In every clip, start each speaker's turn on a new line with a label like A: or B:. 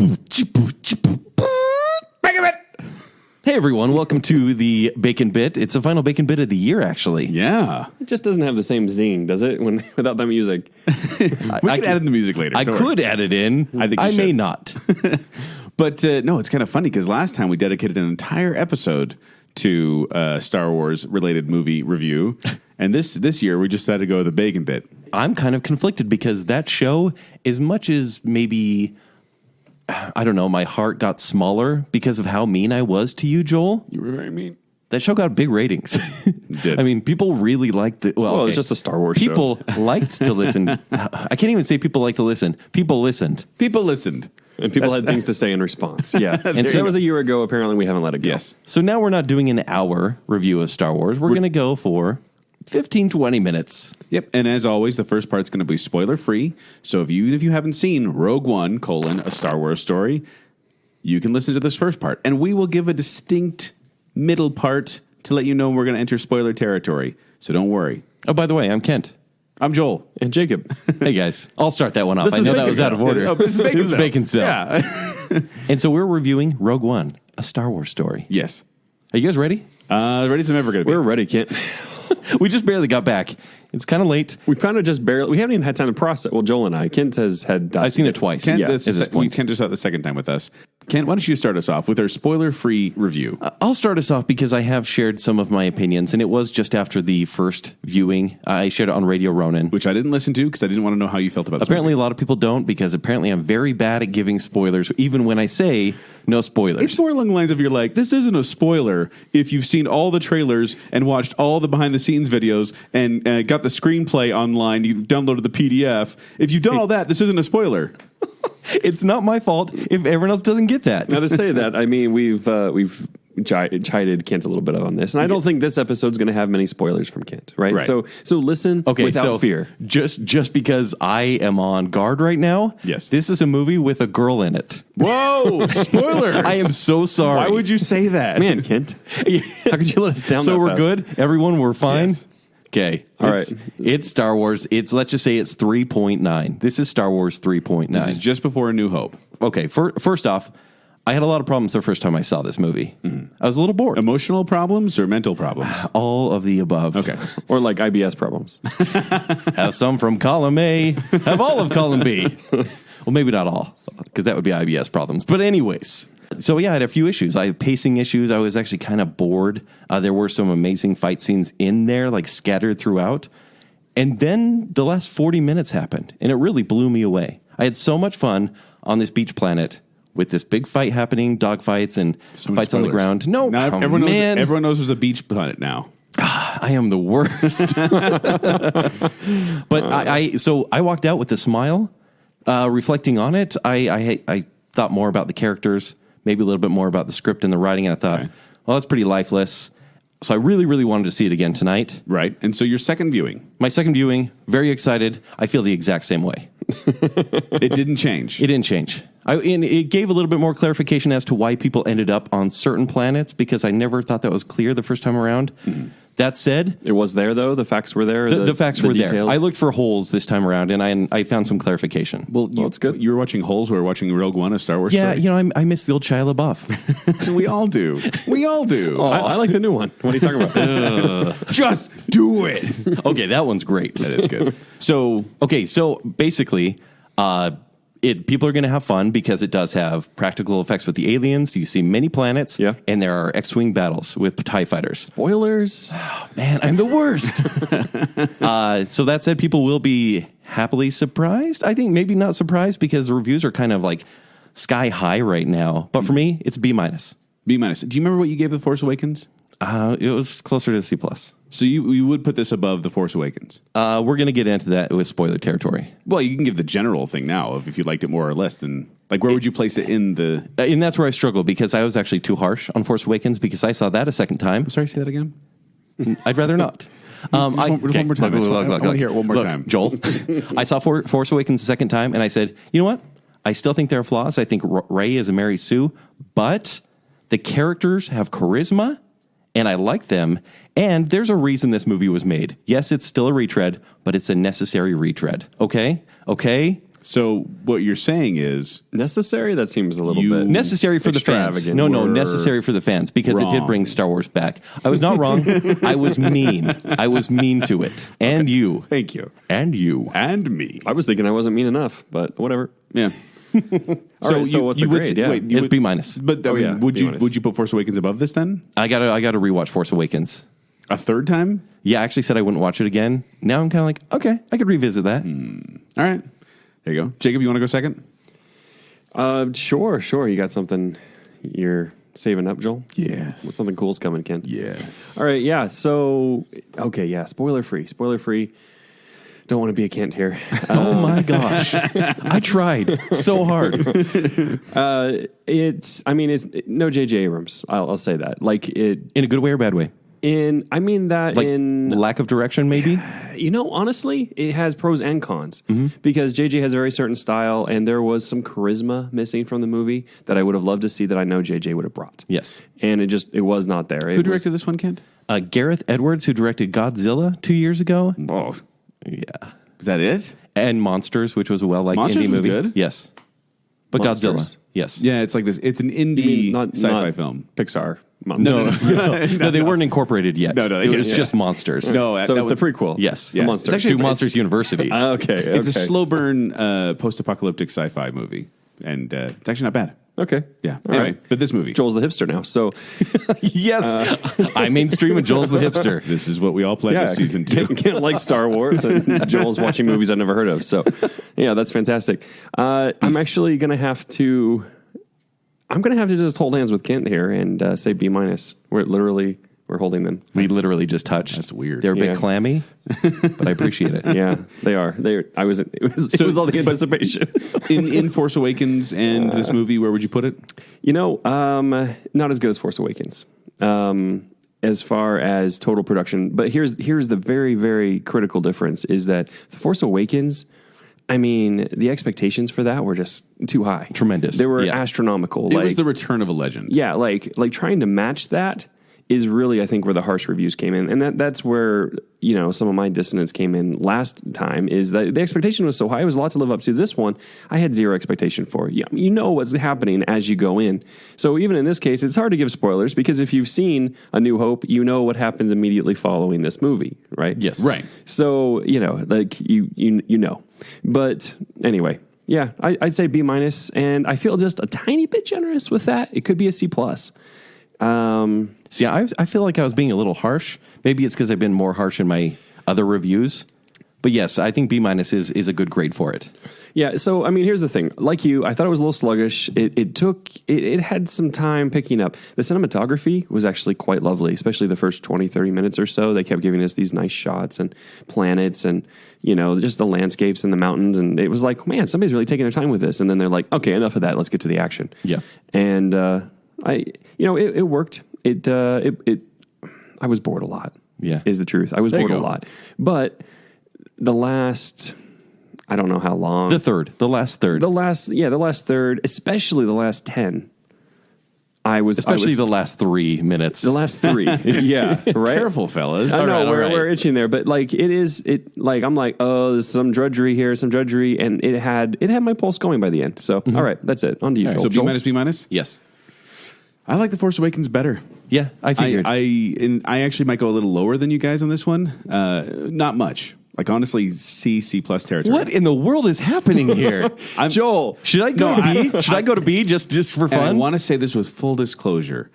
A: BaconBit! Hey everyone, welcome to the BaconBit. It's the final BaconBit of the year, actually.
B: Yeah.
C: It just doesn't have the same zing, does it? Without that music.
B: We can add in the music later.
A: I could add it in.
B: I think
A: I may not.
B: But no, it's kind of funny because last time we dedicated an entire episode to Star Wars related movie review. And this year we just decided to go with the BaconBit.
A: I'm kind of conflicted because that show, as much as maybe, I don't know, my heart got smaller because of how mean I was to you, Joel.
B: You were very mean.
A: That show got big ratings.
B: Did.
A: I mean, people really liked it. Well,
C: It's just a Star Wars
A: people liked to listen. I can't even say people like to listen. People listened.
B: People listened.
C: And people had things to say in response. Yeah. And so that was a year ago. Apparently, we haven't let it go.
B: Yes.
A: So now we're not doing an hour review of Star Wars. We're going to go for 15, 20 minutes.
B: Yep. And as always, the first part's going to be spoiler free. So if you haven't seen Rogue One, a Star Wars story, you can listen to this first part. And we will give a distinct middle part to let you know we're going to enter spoiler territory. So don't worry.
A: Oh, by the way, I'm Kent.
B: I'm Joel.
C: And Jacob.
A: Hey, guys. I'll start that one off.
C: This
A: I
C: is
A: know that was out of order.
B: Oh, this is Baconsale.
A: Baconsale.
B: Yeah.
A: And so we're reviewing Rogue One, a Star Wars story.
B: Yes.
A: Are you guys ready?
B: Ready as I'm ever going to be.
C: We're ready, Kent.
A: We just barely got back. It's kind of late.
C: We kind of just barely, we haven't even had time to process. Well, Joel and I, Kent has had.
A: I've seen it twice.
B: Kent,
A: at this point.
B: Kent just out the second time with us. Kent, why don't you start us off with our spoiler-free review?
A: I'll start us off because I have shared some of my opinions, and it was just after the first viewing. I shared it on Radio Ronin.
B: Which I didn't listen to because I didn't want to know how you felt about it.
A: Apparently, a lot of people don't because apparently I'm very bad at giving spoilers, even when I say no spoilers.
B: It's more along the lines of you're like, this isn't a spoiler if you've seen all the trailers and watched all the behind-the-scenes videos and got the screenplay online, you downloaded the PDF. If you've done all that, this isn't a spoiler.
A: It's not my fault if everyone else doesn't get that.
C: Now, to say that, I mean, we've chided Kent a little bit on this, and I don't think this episode's going to have many spoilers from Kent, right? So listen without fear.
A: Just because I am on guard right now,
B: yes,
A: this is a movie with a girl in it.
B: Whoa, spoilers!
A: I am so sorry.
B: Why would you say that?
C: Man, Kent. How could you let us down
A: so
C: that
A: we're
C: fast?
A: Good? Everyone, we're fine?
B: Yes.
A: Okay.
C: All right.
A: It's Star Wars. Let's just say it's 3.9. This is Star Wars 3.9.
B: This is just before A New Hope.
A: Okay. First off, I had a lot of problems the first time I saw this movie. Mm-hmm. I was a little bored.
B: Emotional problems or mental problems?
A: All of the above.
B: Okay.
C: Or like IBS problems.
A: Have some from column A, have all of column B. Well, maybe not all, because that would be IBS problems. But anyways. So, yeah, I had a few issues. I had pacing issues. I was actually kind of bored. There were some amazing fight scenes in there, like scattered throughout. And then the last 40 minutes happened, and it really blew me away. I had so much fun on this beach planet with this big fight happening, dog fights and fights on the ground. No,
B: now, everyone knows there's a beach planet now.
A: I am the worst. But so I walked out with a smile, reflecting on it. I thought more about the characters, maybe a little bit more about the script and the writing, and I thought, well, that's pretty lifeless. So I really, really wanted to see it again tonight.
B: Right. And so your second viewing.
A: My second viewing, very excited. I feel the exact same way.
B: It didn't change.
A: It didn't change. And it gave a little bit more clarification as to why people ended up on certain planets, because I never thought that was clear the first time around. Mm-hmm. That said,
C: it was there, though? The facts were there?
A: The facts were
C: details?
A: there. I looked for holes this time around, and I found some clarification.
B: Well, that's good. You were watching holes. We were watching Rogue One, a Star Wars story.
A: Yeah, I miss the old Shia LaBeouf.
B: We all do. We all do.
C: Oh, I like the new one. What are you talking about?
B: Just do it.
A: Okay, that one's great.
B: That is good. So
A: basically, people are going to have fun because it does have practical effects with the aliens. You see many planets, and there are X-Wing battles with TIE fighters.
C: Spoilers?
A: Oh, man, I'm the worst. So that said, people will be happily surprised. I think maybe not surprised because the reviews are kind of like sky high right now. But for me, it's B-.
B: B-. Do you remember what you gave The Force Awakens?
A: It was closer to C+.
B: So you would put this above The Force Awakens?
A: We're going to get into that with spoiler territory.
B: Well, you can give the general thing now if you liked it more or less than... Like, where would you place it in the...
A: And that's where I struggle, because I was actually too harsh on Force Awakens, because I saw that a second time.
B: I'm sorry, say that again?
A: I'd rather not.
B: One more time. I want to hear it one more time.
A: Joel, I saw Force Awakens the second time, and I said, you know what? I still think there are flaws. I think Rey is a Mary Sue, but the characters have charisma, and I like them, and there's a reason this movie was made. Yes, it's still a retread, but it's a necessary retread. Okay?
B: So what you're saying is
C: necessary? That seems a little bit
A: necessary for the fans. No, necessary for the fans because it did bring Star Wars back. I was not wrong. I was mean. I was mean to it. And you.
B: Thank you.
A: And you.
B: And me.
C: I was thinking I wasn't mean enough, but whattever.
B: Yeah.
C: So what's the grade?
A: It's B minus.
B: But would you put Force Awakens above this then?
A: I gotta rewatch Force Awakens.
B: A third time?
A: Yeah, I actually said I wouldn't watch it again. Now I'm kind of like, okay, I could revisit that.
B: All right. There you go. Jacob, you want to go second?
C: Sure. You got something you're saving up, Joel?
B: Yeah.
C: Something cool's coming, Ken.
B: Yeah.
C: All right, yeah. So, okay, yeah, spoiler free. Don't want to be a Kent here.
A: Oh my gosh. I tried so hard.
C: It's no J.J. Abrams. I'll say that. Like it
A: In a good way or bad way?
C: In
A: lack of direction, maybe?
C: Honestly, it has pros and cons because JJ has a very certain style, and there was some charisma missing from the movie that I would have loved to see that I know JJ would have brought.
A: Yes.
C: And it was not there.
B: Who directed this one, Kent?
A: Gareth Edwards, who directed Godzilla 2 years ago.
B: Oh.
A: Yeah.
B: Is that it?
A: And Monsters, which was a well-liked
B: Monsters
A: indie movie.
B: was good?
A: Yes. But
C: Monsters?
A: Godzilla. Yes.
B: Yeah, it's like this. It's an indie sci-fi film.
C: Pixar.
A: No, they weren't incorporated yet.
B: No,
A: it was just Monsters.
B: No,
C: so it's the prequel.
A: Yes,
C: the Monsters.
A: It's actually Monsters University.
C: Okay,
B: it's a slow burn post-apocalyptic sci-fi movie, and it's actually not bad.
C: Okay,
B: yeah.
C: All
B: Anyway,
C: right.
B: but this movie,
C: Joel's the hipster now. So
A: yes, I'm mainstream and Joel's the hipster.
B: This is what we all play this season 2.
C: Can't like Star Wars, and Joel's watching movies I've never heard of. So yeah, that's fantastic. I'm actually gonna have to. I'm going to have to just hold hands with Kent here and say B minus. We're holding them.
A: We literally just touched.
B: That's weird.
A: They're a bit clammy, but I appreciate it.
C: Yeah, they are. It was all the anticipation.
B: in Force Awakens and this movie, where would you put it?
C: Not as good as Force Awakens. As far as total production, but here's the very, very critical difference is that The Force Awakens, the expectations for that were just too high.
A: Tremendous.
C: They were astronomical.
B: It was the return of a legend.
C: Yeah, like trying to match that is really, I think, where the harsh reviews came in. And that's where, some of my dissonance came in last time is that the expectation was so high. It was a lot to live up to. This one, I had zero expectation for. You know what's happening as you go in. So even in this case, it's hard to give spoilers because if you've seen A New Hope, you know what happens immediately following this movie, right?
A: Yes.
B: Right.
C: So, you know. But anyway, yeah, I'd say B minus, and I feel just a tiny bit generous with that. It could be a C plus.
A: See, I feel like I was being a little harsh. Maybe it's because I've been more harsh in my other reviews. But yes, I think B minus is a good grade for it.
C: Yeah, so here's the thing. Like you, I thought it was a little sluggish. It had some time picking up. The cinematography was actually quite lovely, especially the first 20, 30 minutes or so. They kept giving us these nice shots and planets and, just the landscapes and the mountains. And it was like, man, somebody's really taking their time with this. And then they're like, okay, enough of that. Let's get to the action.
A: Yeah.
C: And it worked. I was bored a lot.
A: Yeah.
C: Is the truth. I was bored a lot. But the last, I don't know how long.
A: The last third.
C: The last third, especially the last 10.
A: The last 3 minutes.
C: The last 3. Yeah. Right.
B: Careful, fellas.
C: I know
A: all right.
C: we're itching there, but I'm like, oh, there's some drudgery here, and it had my pulse going by the end. So, all right, that's it. On to you, Joel.
B: So B minus?
A: Yes.
B: I like The Force Awakens better.
A: Yeah, I figured.
B: I actually might go a little lower than you guys on this one. Not much. Like, honestly, C plus territory.
A: What in the world is happening here?
C: Joel,
A: should I go to B? Should I go to B just for fun?
B: And I want to say this with full disclosure.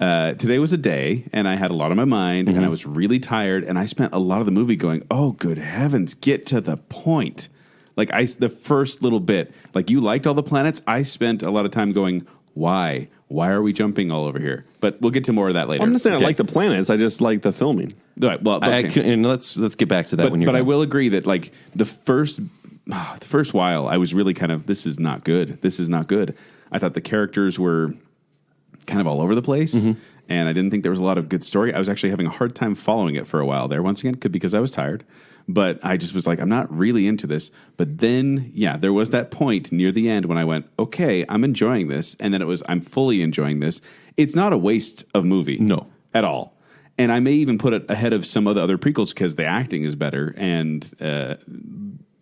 B: Today was a day, and I had a lot on my mind, and I was really tired, and I spent a lot of the movie going, oh, good heavens, get to the point. Like, the first little bit, like, you liked all the planets. I spent a lot of time going, why? Why are we jumping all over here? But we'll get to more of that later.
C: I'm not saying I like the planets. I just like the filming.
B: Right, well,
A: and let's get back to that when you're
B: But
A: done.
B: I will agree that like the first while I was really kind of, this is not good. This is not good. I thought the characters were kind of all over the place, and I didn't think there was a lot of good story. I was actually having a hard time following it for a while there. Once again, could because I was tired. But I just was like, I'm not really into this. But then, yeah, there was that point near the end when I went, okay, I'm enjoying this. And then I'm fully enjoying this. It's not a waste of movie.
A: No.
B: At all. And I may even put it ahead of some of the other prequels because the acting is better. And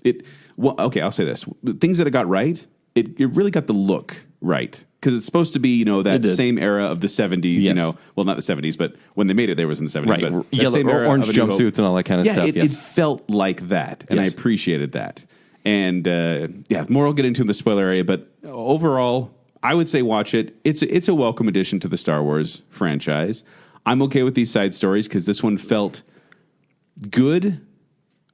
B: Okay, I'll say this. Things that it got right, it really got the look right. Because it's supposed to be, that same era of the 70s,
A: Yes.
B: well, not the 70s, but when they made it, there was in the 70s.
A: Right.
B: But that
A: Yellow,
B: same era
A: orange
B: of A New Hope.
A: jumpsuits and all that kind of stuff.
B: It felt like that, and I
A: Yes.
B: appreciated that. And more we'll get into in the spoiler area, but overall, I would say watch it. It's a welcome addition to the Star Wars franchise. I'm okay with these side stories because this one felt good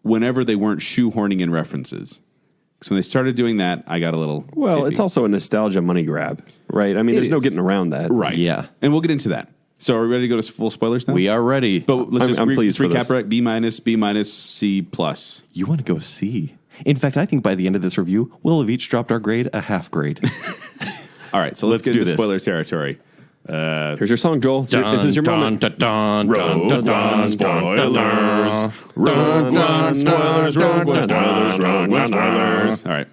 B: whenever they weren't shoehorning in references. So when they started doing that, I got a little
C: Well,
B: iffy.
C: it's also a nostalgia money grab, right? I mean, there's no
B: is.
C: getting around that.
B: Right.
A: Yeah.
B: And we'll get into that. So are we ready to go to full spoilers now?
A: We are ready.
B: But let's
C: I'm pleased for
B: recap
C: this.
B: right. B-, C+.
A: You want to go C. In fact, I think by the end of this review, we'll have each dropped our grade a half grade.
B: All right, so let's get
A: do
B: into
A: this.
B: spoiler territory.
C: Here's your song, Joel. This is your moment.
B: Rogue One spoilers. Rogue One spoilers. Rogue One spoilers. Rogue One spoilers. All right.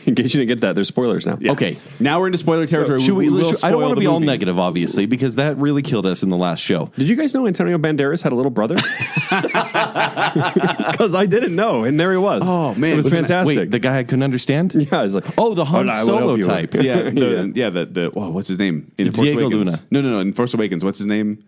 C: In case you didn't get that, there's spoilers now.
B: Yeah.
A: Okay.
B: Now we're into spoiler territory.
A: Should we?
B: will
A: I don't want
B: spoil
A: to
B: the
A: be all
B: movie.
A: negative, obviously, because that really killed us in the last show.
C: Did you guys know Antonio Banderas had a little brother? Because I didn't know, and there he was.
B: Oh, man.
C: it was
B: Wasn't that-
C: fantastic.
A: Wait, the guy I couldn't understand?
C: yeah, I was like,
A: Oh, the Han
C: I would
A: Solo
C: help you.
A: type.
B: Yeah, the what's his name? In Force
A: Diego
B: Awakens.
A: Luna.
B: No, in Force Awakens, what's his name?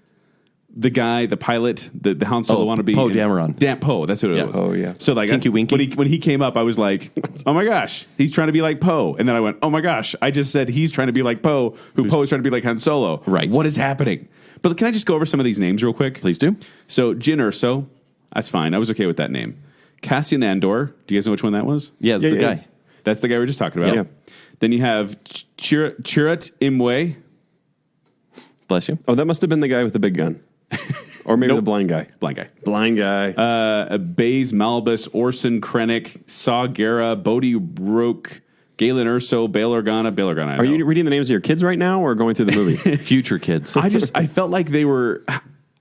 B: The guy, the pilot, the Han Solo wannabe.
A: Poe Dameron.
B: Poe, that's what it
A: Yeah.
B: was.
C: Oh, yeah.
B: So like
A: Tinky
B: that's-
A: Winky.
B: when he came up, I was like, oh my gosh, he's trying to be like Poe. And then I went, oh my gosh, I just said he's trying to be like Poe, Poe is trying to be like Han Solo.
A: Right.
B: What is happening? But can I just go over some of these names real quick?
A: Please do.
B: So Jyn Erso, that's fine. I was okay with that name. Cassian Andor, do you guys know which one that was?
A: Yeah, that's the
C: yeah.
A: guy.
B: That's the guy we were just talking about.
C: Yeah.
B: Then you have Chirrut Imwe.
A: Bless you.
C: oh, that must have been the guy with the big gun. Or maybe the blind guy.
B: Blind guy.
C: Blind guy.
B: Baze Malbus, Orson Krennic, Saw Gerrera, Bodhi Rook, Galen Erso, Bail Organa. I
C: Are
B: know.
C: you reading the names of your kids right now or going through the movie?
A: Future kids.
B: I felt like they were.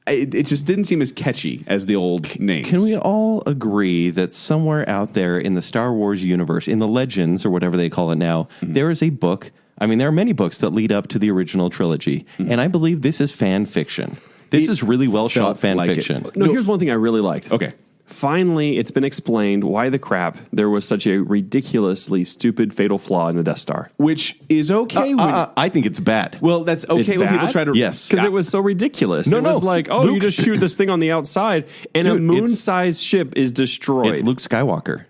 B: It just didn't seem as catchy as the old names.
A: Can we all agree that somewhere out there in the Star Wars universe, in the Legends or whatever they call it now, there is a book? I mean, there are many books that lead up to the original trilogy, and I believe this is fan fiction. This is really well shot fan
B: like it.
A: fiction.
C: No, here's one thing I really liked.
B: Okay.
C: Finally, it's been explained why the crap there was such a ridiculously stupid fatal flaw in the Death Star.
B: Which is okay.
A: I think it's bad.
B: Well, that's okay
C: It's
B: when people
C: bad?
B: try to.
A: Yes.
C: Because it was so ridiculous.
A: No,
C: it was
A: no.
C: like, oh,
A: Luke-
C: you just shoot this thing on the outside, and a
A: Dude,
C: moon-sized ship is destroyed.
A: It's Luke Skywalker.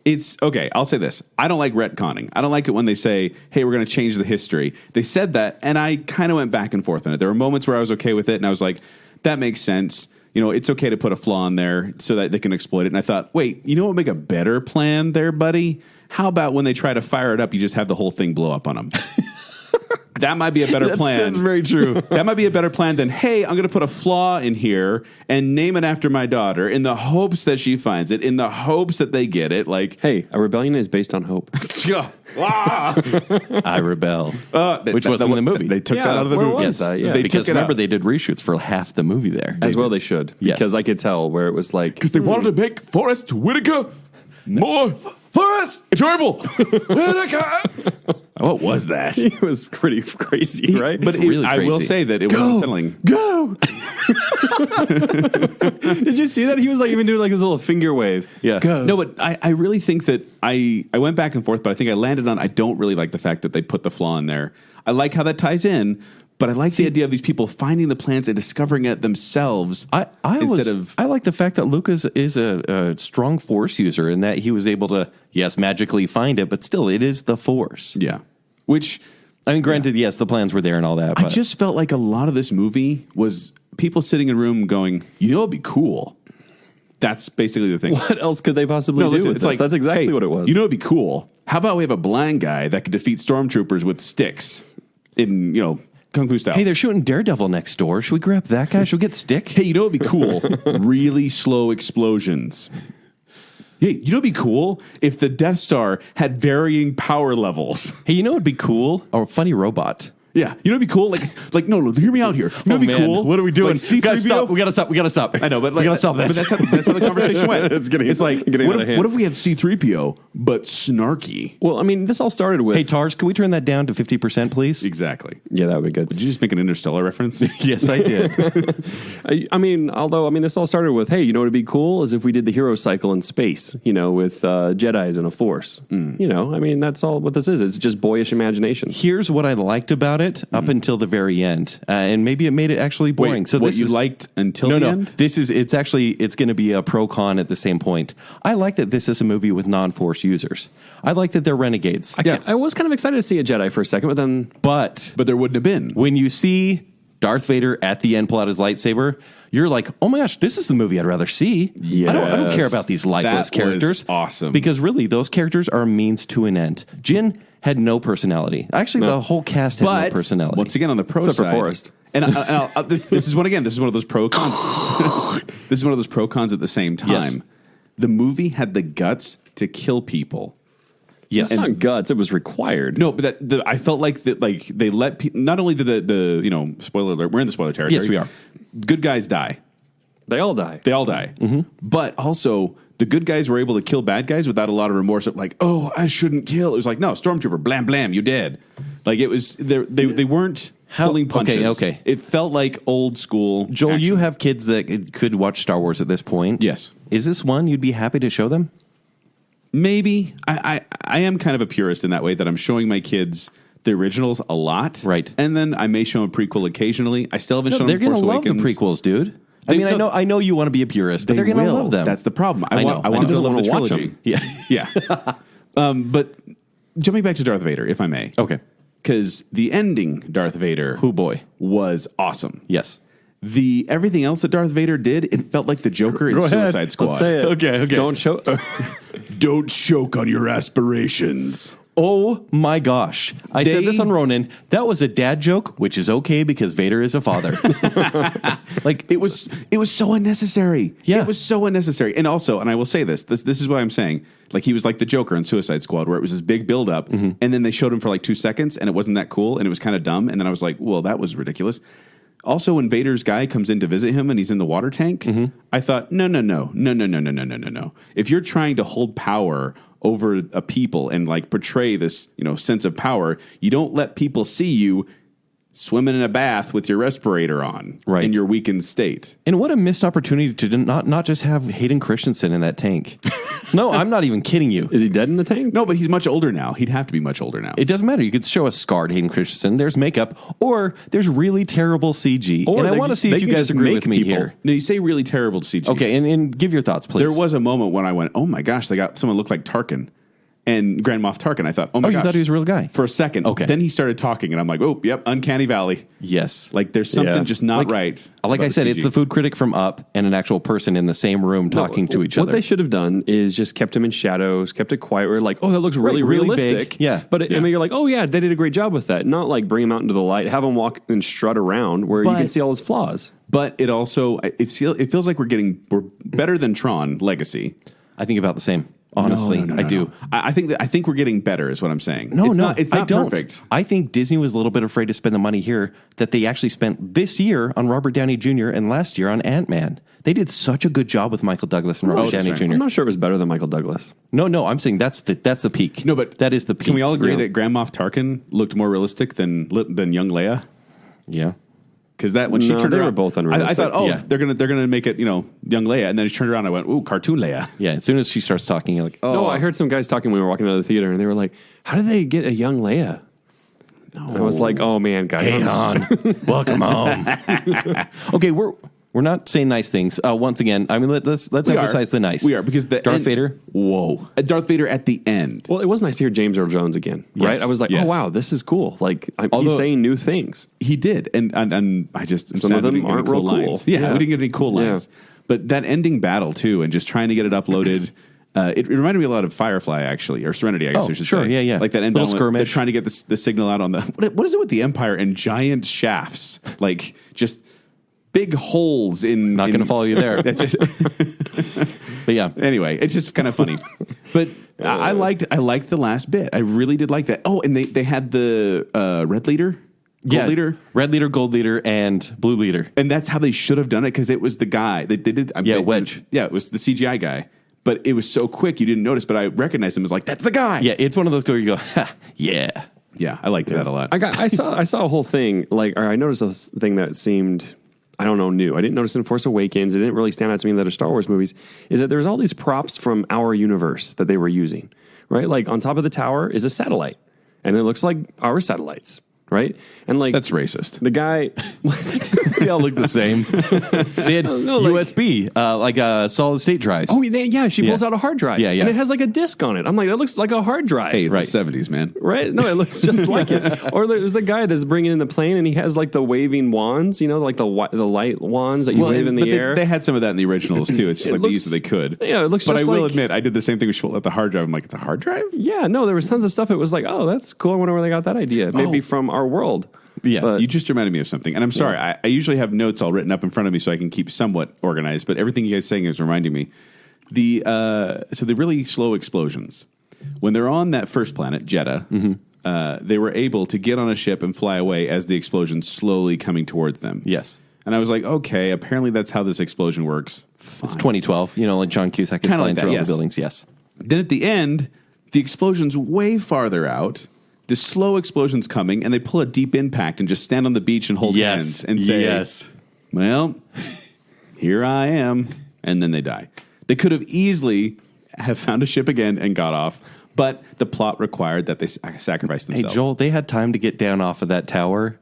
B: It's okay. I'll say this. I don't like retconning. I don't like it when they say, hey, we're going to change the history. They said that, and I kind of went back and forth on it. There were moments where I was okay with it, and I was like, that makes sense. It's okay to put a flaw in there so that they can exploit it. And I thought, wait, you know what would make a better plan there, buddy? How about when they try to fire it up, you just have the whole thing blow up on them? That might be a better plan.
A: That's very true.
B: That might be a better plan than, hey, I'm going to put a flaw in here and name it after my daughter in the hopes that she finds it, in the hopes that they get it. Like,
C: hey, a rebellion is based on hope.
A: I rebel. Which wasn't in the movie.
B: They took
C: Yeah,
B: that out of the
C: where
B: movie.
C: was that? Yeah.
B: They
A: because
B: took it
A: remember,
B: out.
A: they did reshoots for half the movie there.
C: As well they should.
A: Yes.
C: Because I could tell where it was like...
B: Because they wanted to make Forrest Whitaker more Forrest enjoyable. Whitaker. What was that?
C: It was pretty crazy, right?
B: But
A: Really
B: I will
A: crazy.
B: say that it wasn't settling.
C: Go! Did you see that? He was like even doing like this little finger wave.
A: Yeah.
B: No, but I really think that I went back and forth, but I think I landed on I don't really like the fact that they put the flaw in there. I like how that ties in, but I like the idea of these people finding the plans and discovering it themselves.
A: I like the fact that Lucas is a strong Force user and that he was able to, yes, magically find it, but still, it is the Force.
B: Yeah. Which
A: I mean, granted, yes, the plans were there and all that.
B: I
A: But
B: just felt like a lot of this movie was people sitting in a room going, it'd be cool. That's basically the thing.
C: What else could they possibly do
B: listen,
C: with this? That's exactly
B: hey,
C: what it was.
B: It'd be cool. How about we have a blind guy that could defeat stormtroopers with sticks in, Kung Fu style?
A: hey, they're shooting Daredevil next door. Should we grab that guy? Should we get Stick?
B: Hey, it'd be cool? Really slow explosions. Hey, it'd be cool if the Death Star had varying power levels.
A: Hey, it'd be cool? A funny robot.
B: Yeah, you know, it'd be cool. Like, no, hear me out here. You know, it'd be cool.
A: What are we doing?
B: Like,
A: We gotta stop.
B: I know, but
A: we gotta stop this.
B: But that's how the conversation went.
C: It's
B: like,
C: getting
B: what
C: out of hand.
B: if we had C-3PO but snarky?
C: Well, I mean, this all started with.
A: Hey, Tars, can we turn that down to 50%, please?
B: Exactly.
C: Yeah, that would be good.
B: Did you just make an Interstellar reference?
A: Yes, I did.
C: I mean, this all started with, hey, you know what would be cool is if we did the hero cycle in space, you know, with Jedis and a Force. You know, I mean, that's all what this is. It's just boyish imagination.
A: Here's what I liked about it up until the very end, and maybe it made it actually boring.
B: Wait,
A: so
B: what
A: this
B: you
A: is,
B: liked until the end?
A: It's going to be a pro con at the same point. I like that this is a movie with non-Force users. I like that they're renegades.
C: I was kind of excited to see a Jedi for a second, but then
A: But
B: But there wouldn't have been.
A: when you see Darth Vader at the end pull out his lightsaber, you're like, oh my gosh, this is the movie I'd rather see. I don't care about these lifeless
B: That was
A: characters.
B: awesome.
A: Because really, those characters are a means to an end. Jyn had no personality. Actually, the whole cast had no personality.
B: Once again, on the pro
C: Except for
B: side,
C: Forrest.
B: And this is one of those pro cons. This is one of those pro cons at the same time.
A: Yes.
B: The movie had the guts to kill people.
A: Yes.
C: it's not guts. It was required.
B: No, but I felt like that. Like they let not only did the spoiler alert, we're in the spoiler territory.
A: Yes, we are.
B: Good guys die.
C: They all die.
B: They all die. But also, the good guys were able to kill bad guys without a lot of remorse. Of like, oh, I shouldn't kill. It was like, no, stormtrooper, blam, blam, you dead. Like it was. They weren't pulling punches.
A: Okay.
B: It felt like old school.
A: Joel,
B: action.
A: you have kids that could watch Star Wars at this point.
B: Yes.
A: Is this one you'd be happy to show them?
B: Maybe I am kind of a purist in that way that I'm showing my kids the originals a lot,
A: Right.
B: And then I may show them a prequel occasionally. I still haven't shown
A: They're
B: them
A: going to
B: Force
A: love the
B: Awakens.
A: prequels, dude. I know you want to be a purist, but they're going to
B: will.
A: love them.
B: That's the problem. I want
C: He
B: to
C: doesn't
B: love the
C: wanna watch
B: trilogy.
C: them.
B: Yeah, yeah. But jumping back to Darth Vader, if I may,
A: Okay.
B: because the ending Darth Vader,
A: Oh, boy.
B: was awesome.
A: Yes.
B: The everything else that Darth Vader did, it felt like the Joker in Suicide Squad.
C: Let's say it.
A: Okay.
C: Don't show.
B: Don't choke on your aspirations.
A: Oh my gosh. I said
B: They-
A: this on Ronin. That was a dad joke, which is okay because Vader is a father. Like
B: It was so unnecessary.
A: Yeah.
B: It was so unnecessary. And also, and I will say this is what I'm saying. Like he was like the Joker in Suicide Squad, where it was this big build up, and then they showed him for like 2 seconds, and it wasn't that cool, and it was kind of dumb. And then I was like, well, that was ridiculous. Also, when Vader's guy comes in to visit him and he's in the water tank, I thought, no. If you're trying to hold power over a people and like portray this, sense of power, you don't let people see you swimming in a bath with your respirator on
A: Right.
B: in your weakened state.
A: And what a missed opportunity to not just have Hayden Christensen in that tank. No, I'm not even kidding you.
C: Is he dead in the tank?
B: No, but he's much older now. He'd have to be much older now.
A: It doesn't matter. You could show a scarred Hayden Christensen. There's makeup, or there's really terrible CG.
C: Or
A: and I
C: they-
A: want to see
C: they
A: if you
C: can
A: guys
C: just
A: agree
C: make
A: with me
C: people-
A: here.
B: No, you say really terrible to CG.
A: Okay, and give your thoughts, please.
B: There was a moment when I went, oh my gosh, they got someone look like Tarkin. And Grand Moff Tarkin, I thought, oh my
A: Oh,
B: gosh.
A: you thought he was a real guy?
B: For a second.
A: Okay.
B: Then he started talking, and I'm like, oh, yep, Uncanny Valley.
A: Yes.
B: Like, there's something
C: Yeah.
B: just not
A: Like-
B: right.
A: Like
B: about
A: I said,
B: CG.
A: it's the food critic from Up and an actual person in the same room talking to each
C: What
A: other.
C: they should have done is just kept him in shadows, kept it quiet. We're like, oh, that looks really,
A: Really
C: realistic.
A: big. Yeah.
C: But I mean, you're like, oh yeah, they did a great job with that. Not like bring him out into the light, have him walk and strut around where you
A: But-
C: can see all his flaws.
B: But it also, it feels like we're better than Tron Legacy.
A: I think about the same. Honestly,
B: No.
A: I do.
B: I think we're getting better is what I'm saying.
A: No,
B: it's not
A: I don't.
B: perfect.
A: I think Disney was a little bit afraid to spend the money here that they actually spent this year on Robert Downey Jr. and last year on Ant-Man. They did such a good job with Michael Douglas and Robert
B: that's
A: Downey
B: right.
A: Jr.
C: I'm not sure it was better than Michael Douglas.
A: No, I'm saying that's the peak.
B: No, but
A: that is the peak.
B: Can we all agree
A: Yeah.
B: that Grand Moff Tarkin looked more realistic than young Leia?
A: Yeah.
B: Because that when she
C: No,
B: turned
C: they
B: around,
C: were both unrealistic.
B: I thought, oh,
A: Yeah.
B: they're gonna make it, young Leia, and then she turned around, and I went, ooh, cartoon Leia.
A: Yeah, as soon as she starts talking, you're like, oh.
C: No, I heard some guys talking when we were walking out of the theater, and they were like, how did they get a young Leia? No. And I was like, oh man, guys.
A: Hey, Han, welcome home. Okay, we're not saying nice things. Once again, I mean, let's emphasize the nice.
B: We are, because the
A: Darth
B: end-
A: Vader, whoa.
B: Darth Vader at the end.
C: Well, it was nice to hear James Earl Jones again, right? I was like,
B: yes.
C: oh wow, this is cool. Like
B: Although-
C: he's saying new things.
B: He did, and I just am
C: Some
B: sad
C: of
B: we
C: them
B: didn't get any
C: aren't real cool.
B: lines. Yeah,
C: Yeah.
B: we didn't get any cool
C: Yeah.
B: lines. But that ending battle too, and just trying to get it uploaded. It reminded me a lot of Firefly, actually, or Serenity, I guess I should
A: sure,
B: say.
A: yeah.
B: Like that end
A: Little
B: battle,
A: skirmish.
B: they're trying to get the signal out on the. What is it with the Empire and giant shafts? Like just big holes in.
A: Not going to follow you there.
B: That's just.
A: But yeah.
B: Anyway, it's just kind of funny. But I liked the last bit. I really did like that. Oh, and they had the Red Leader. Gold leader,
A: red leader, gold leader, and blue leader.
B: and that's how they should have done it because it was the guy they did.
A: Wedge.
B: Yeah, it was the CGI guy, but it was so quick you didn't notice. But I recognized him as like, that's the guy.
A: Yeah, it's one of those where you go, ha, yeah.
B: Yeah, I liked that a lot.
C: I saw a whole thing, or I noticed a thing that seemed, I don't know, new. I didn't notice in Force Awakens. It didn't really stand out to me in the other Star Wars movies, is that there's all these props from our universe that they were using, right? Like on top of the tower is a satellite, and it looks like our satellites. Right? And like
B: That's racist.
C: The guy
A: They all look the same. They had USB, like solid state drives.
C: Oh yeah, she pulls out a hard drive.
A: Yeah.
C: And it has like a disc on it. I'm like, that looks like a hard drive.
B: Hey, it's
A: Right.
B: the 70s, man.
C: Right? No, it looks just like it. Or there's the guy that's bringing in the plane, and he has like the waving wands, like the light wands that you wave in the air.
B: They had some of that in the originals too. It's just like they used what they could.
C: Yeah, it looks
B: But
C: just
B: I will
C: like-
B: admit, I did the same thing with Schultz at the hard drive. I'm like, it's a hard drive?
C: Yeah, no, there was tons of stuff. It was like, oh, that's cool. I wonder where they got that idea. Maybe from our world.
A: Yeah,
C: But-
B: You just reminded me of something. And I'm sorry, I usually have notes all written up in front of me so I can keep somewhat organized, but everything you guys saying is reminding me. So the really slow explosions. When they're on that first planet, Jeddah, they were able to get on a ship and fly away as the explosion's slowly coming towards them.
A: Yes.
B: And I was like, okay, apparently that's how this explosion works. Fine.
A: It's 2012. Like John Cusack is
B: Kinda
A: flying
B: like that,
A: through all
B: yes.
A: the buildings. Yes.
B: Then at the end, the explosion's way farther out. The slow explosion's coming, and they pull a deep impact and just stand on the beach and hold hands and say,
A: yes.
B: well, here I am. And then they die. They could have easily have found a ship again and got off, but the plot required that they sacrifice
A: Hey,
B: themselves.
A: Joel, they had time to get down off of that tower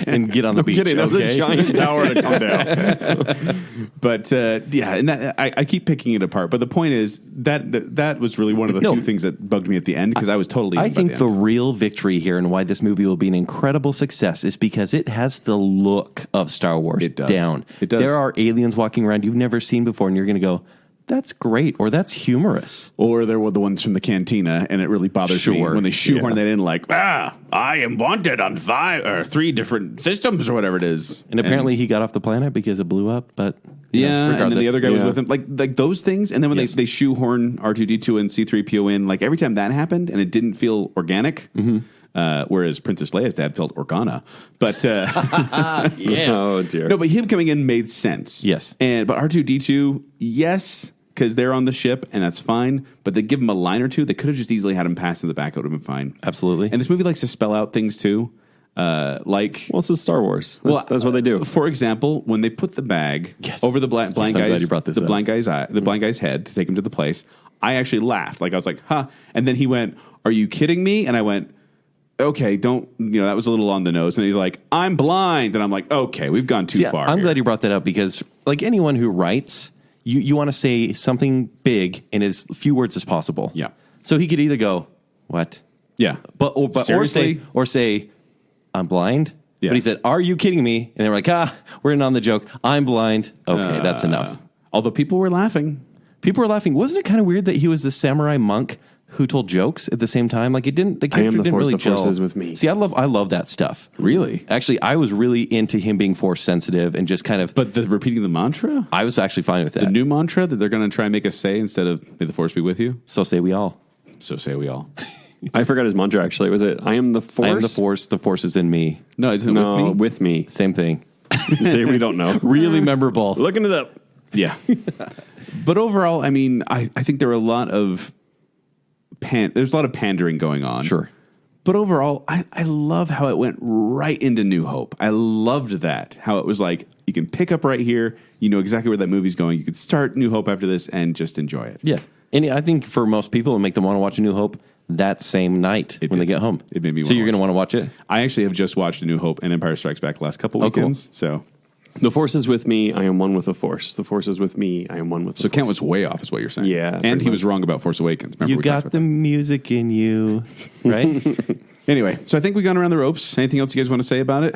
A: and get on the beach.
C: Kidding, that was a giant tower to come down.
B: But yeah, and that, I keep picking it apart. But the point is that was really one of the few things that bugged me at the end because I was totally.
A: I think
B: by
A: the
B: end.
A: real victory here and why this movie will be an incredible success is because it has the look of Star Wars
B: It does.
A: down.
B: It does.
A: There are aliens walking around you've never seen before, and you're going to go, that's great, or that's humorous.
B: Or there were the ones from the cantina, and it really bothers me when they shoehorn that in, like, I am wanted on 5 or 3 different systems or whatever it is.
A: And apparently he got off the planet because it blew up, but
B: and then the other guy was
C: Yeah.
B: with him, like those things. And then when they shoehorn R2D2 and C3PO in, like every time that happened, and it didn't feel organic. Whereas Princess Leia's dad felt Organa, but
C: Oh, dear.
B: no, but him coming in made sense.
A: Yes.
B: but R2D2, yes, because they're on the ship and that's fine. But they give him a line or two. They could have just easily had him pass in the back. It would have been fine.
A: Absolutely.
B: And this movie likes to spell out things too, like.
C: Well, it's Star Wars. That's what they do.
B: For example, when they put the bag over the blind
A: I'm glad
B: guy's,
A: you brought this
B: the
A: up.
B: blind guy's eye, the blind guy's head to take him to the place, I actually laughed. Like I was like, "Huh!" And then he went, "Are you kidding me?" And I went, "Okay, don't." That was a little on the nose. And he's like, "I'm blind," and I'm like, "Okay, we've gone too far."
A: I'm
B: here.
A: glad you brought that up because, like anyone who writes, you want to say something big in as few words as possible.
B: Yeah.
A: So he could either go, "What?"
B: Yeah,
A: or
B: Seriously?
A: say, "I'm blind."
B: Yeah.
A: But he said, "Are you kidding me?" And they were like, we're in on the joke. I'm blind. Okay, that's enough.
B: Although people were laughing.
A: People were laughing. Wasn't it kind of weird that he was the samurai monk who told jokes at the same time? Like it didn't. The character
C: the
A: didn't
C: force,
A: really
C: the force
A: gel.
C: is with me.
A: See, I love that stuff.
B: Really?
A: Actually, I was really into him being force sensitive and just kind of.
B: But repeating the mantra,
A: I was actually fine with that.
B: the new mantra that they're going to try and make us say instead of "May the force be with you."
A: So say we all.
B: So say we all.
C: I forgot his mantra, actually. Was it, I am the force?
A: I am the force. The force is in me.
B: No, isn't it
C: No,
B: with me?
C: with me.
A: Same thing.
C: See, we don't know.
A: Really memorable.
C: Looking it up.
B: Yeah. But overall, I mean, I think there were a lot of there's a lot of pandering going on.
A: Sure.
B: But overall, I love how it went right into New Hope. I loved that. How it was like, you can pick up right here. You know exactly where that movie's going. You could start New Hope after this and just enjoy it.
A: Yeah. And I think for most people, it'll make them want to watch A New Hope that same night when they get home.
B: It made me
A: So
B: wanna
A: you're going to want to watch it?
B: I actually have just watched A New Hope and Empire Strikes Back the last couple
A: Oh, cool.
B: weekends. So
C: The force is with me. I am one with the force. The force is with me. I am one with the force.
B: Kent was way off is what you're saying.
C: Yeah,
B: And
C: pretty
B: he was
C: much.
B: wrong about Force Awakens. Remember
A: You
B: we talked
A: got
B: about
A: the music in you, right?
B: that. Anyway, so I think we've gone around the ropes. Anything else you guys want to say about it?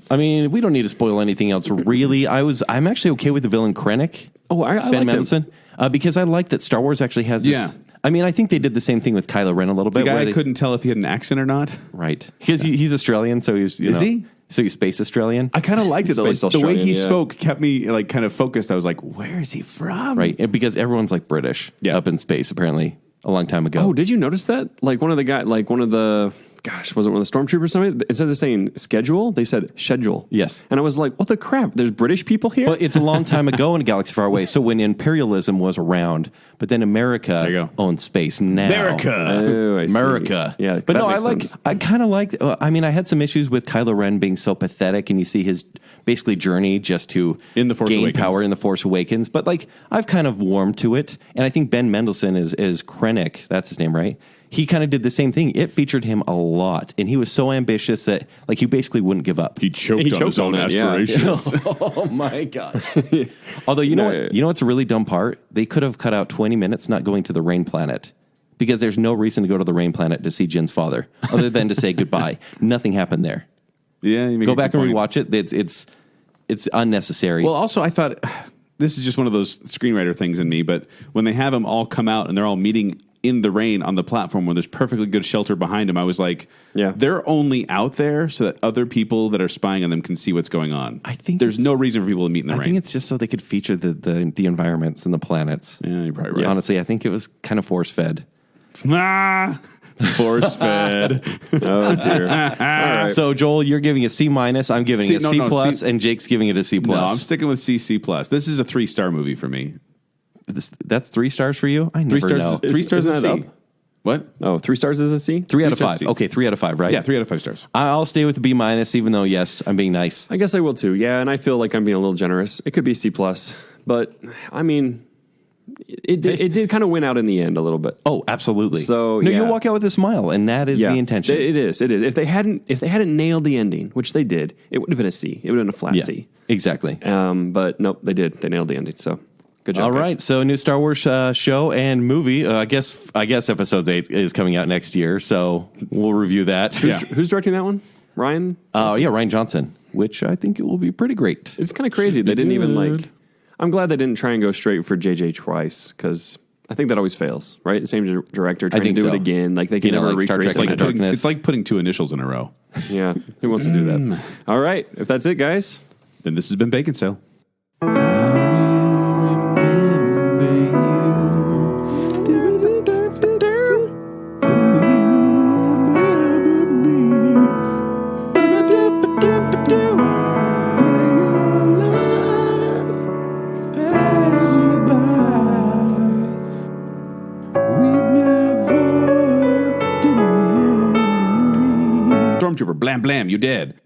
A: I mean, we don't need to spoil anything else, really. I'm actually okay with the villain Krennic,
C: Oh, I
A: Ben
C: like him.
A: Mendelsohn, because I like that Star Wars actually has this.
B: Yeah.
A: I mean, I think they did the same thing with Kylo Ren a little
B: The
A: bit.
B: guy
A: where they,
B: couldn't tell if he had an accent or not.
A: right. Because he's Australian, so he's,
B: Is he?
A: So he's space Australian.
B: I kind of liked it though. Like,
C: Space
B: the way he
C: Australian, yeah.
B: spoke kept me like kind of focused. I was like, "Where is he from?"
A: Right. And because everyone's like British
B: Yeah.
A: up in space, apparently, a long time ago.
C: Oh, did you notice that? Like one of the gosh, was it one of the stormtroopers or something? Instead of saying schedule, they said schedule.
A: Yes.
C: And I was like, what the crap? There's British people here?
A: But it's a long time ago in a galaxy far away. So when imperialism was around, but then America owned space now.
C: Oh, I see.
A: America.
C: Yeah,
A: but no,
C: sense.
A: I kind of like, I mean, I had some issues with Kylo Ren being so pathetic, and you see his basically journey just to
B: In The Force
A: gain
B: Awakens.
A: power in The Force Awakens. But like, I've kind of warmed to it. And I think Ben Mendelsohn is Krennic. That's his name, right? He kind of did the same thing. It featured him a lot. And he was so ambitious that like he basically wouldn't give up.
B: He choked on his own
C: on it, yeah.
B: aspirations.
A: Oh my gosh. Although you know what's a really dumb part? They could have cut out 20 minutes not going to the Rain Planet. Because there's no reason to go to the Rain Planet to see Jyn's father, other than to say goodbye. Nothing happened there.
B: Yeah, you make
A: Go
B: a
A: back
B: good
A: and
B: point.
A: rewatch it. It's unnecessary.
B: Well, also, I thought this is just one of those screenwriter things in me, but when they have them all come out and they're all meeting in the rain on the platform where there's perfectly good shelter behind them, I was like, they're only out there so that other people that are spying on them can see what's going on.
A: I think
B: there's no reason for people to meet in the rain.
A: I think it's just so they could feature the environments and the planets.
B: Yeah, you're probably right.
A: Honestly, I think it was kind of force fed.
B: Force fed.
C: Oh, dear. All right.
A: So, Joel, you're giving it C-. I'm giving it C+,
B: C.
A: and Jake's giving it a C+.
B: No, I'm sticking with C++. This is a 3-star movie for me.
A: That's 3 stars for you? I never
B: 3 stars.
A: know.
B: 3 stars is
C: Isn't
B: a
C: that
B: C.
C: up?
B: What?
C: Oh, 3 stars is a C?
A: 3 out of
B: 3 stars
A: 5.
B: C.
A: Okay, 3 out of 5, right?
B: Yeah, 3 out of 5 stars.
A: I'll stay with the B-, even though, yes, I'm being nice.
C: I guess I will too. Yeah, and I feel like I'm being a little generous. It could be C+, but I mean, it did kind of win out in the end a little bit.
A: Oh, absolutely.
C: So,
A: no,
C: yeah.
A: you'll walk out with a smile, and that is the intention.
C: It is. If they hadn't nailed the ending, which they did, it would have been a C. It would have been a flat C.
A: Exactly.
C: But nope, they did. They nailed the ending. So good job.
A: All
C: guys.
A: right, so new Star Wars show and movie. I guess episode 8 is coming out next year, so we'll review that.
C: Who's directing that one? Ryan?
A: Ryan Johnson, which I think it will be pretty great.
C: It's kind of crazy. They didn't even like. I'm glad they didn't try and go straight for JJ twice because I think that always fails, right? The same director trying to do it again. Like they can never
A: like Star
C: recreate
A: Trek
C: something.
A: Into Darkness.
B: It's like putting 2 initials in a row.
C: Yeah, who wants to do that? All right, if that's it, guys.
B: Then this has been Baconsale. Stormtrooper, blam, blam, you dead.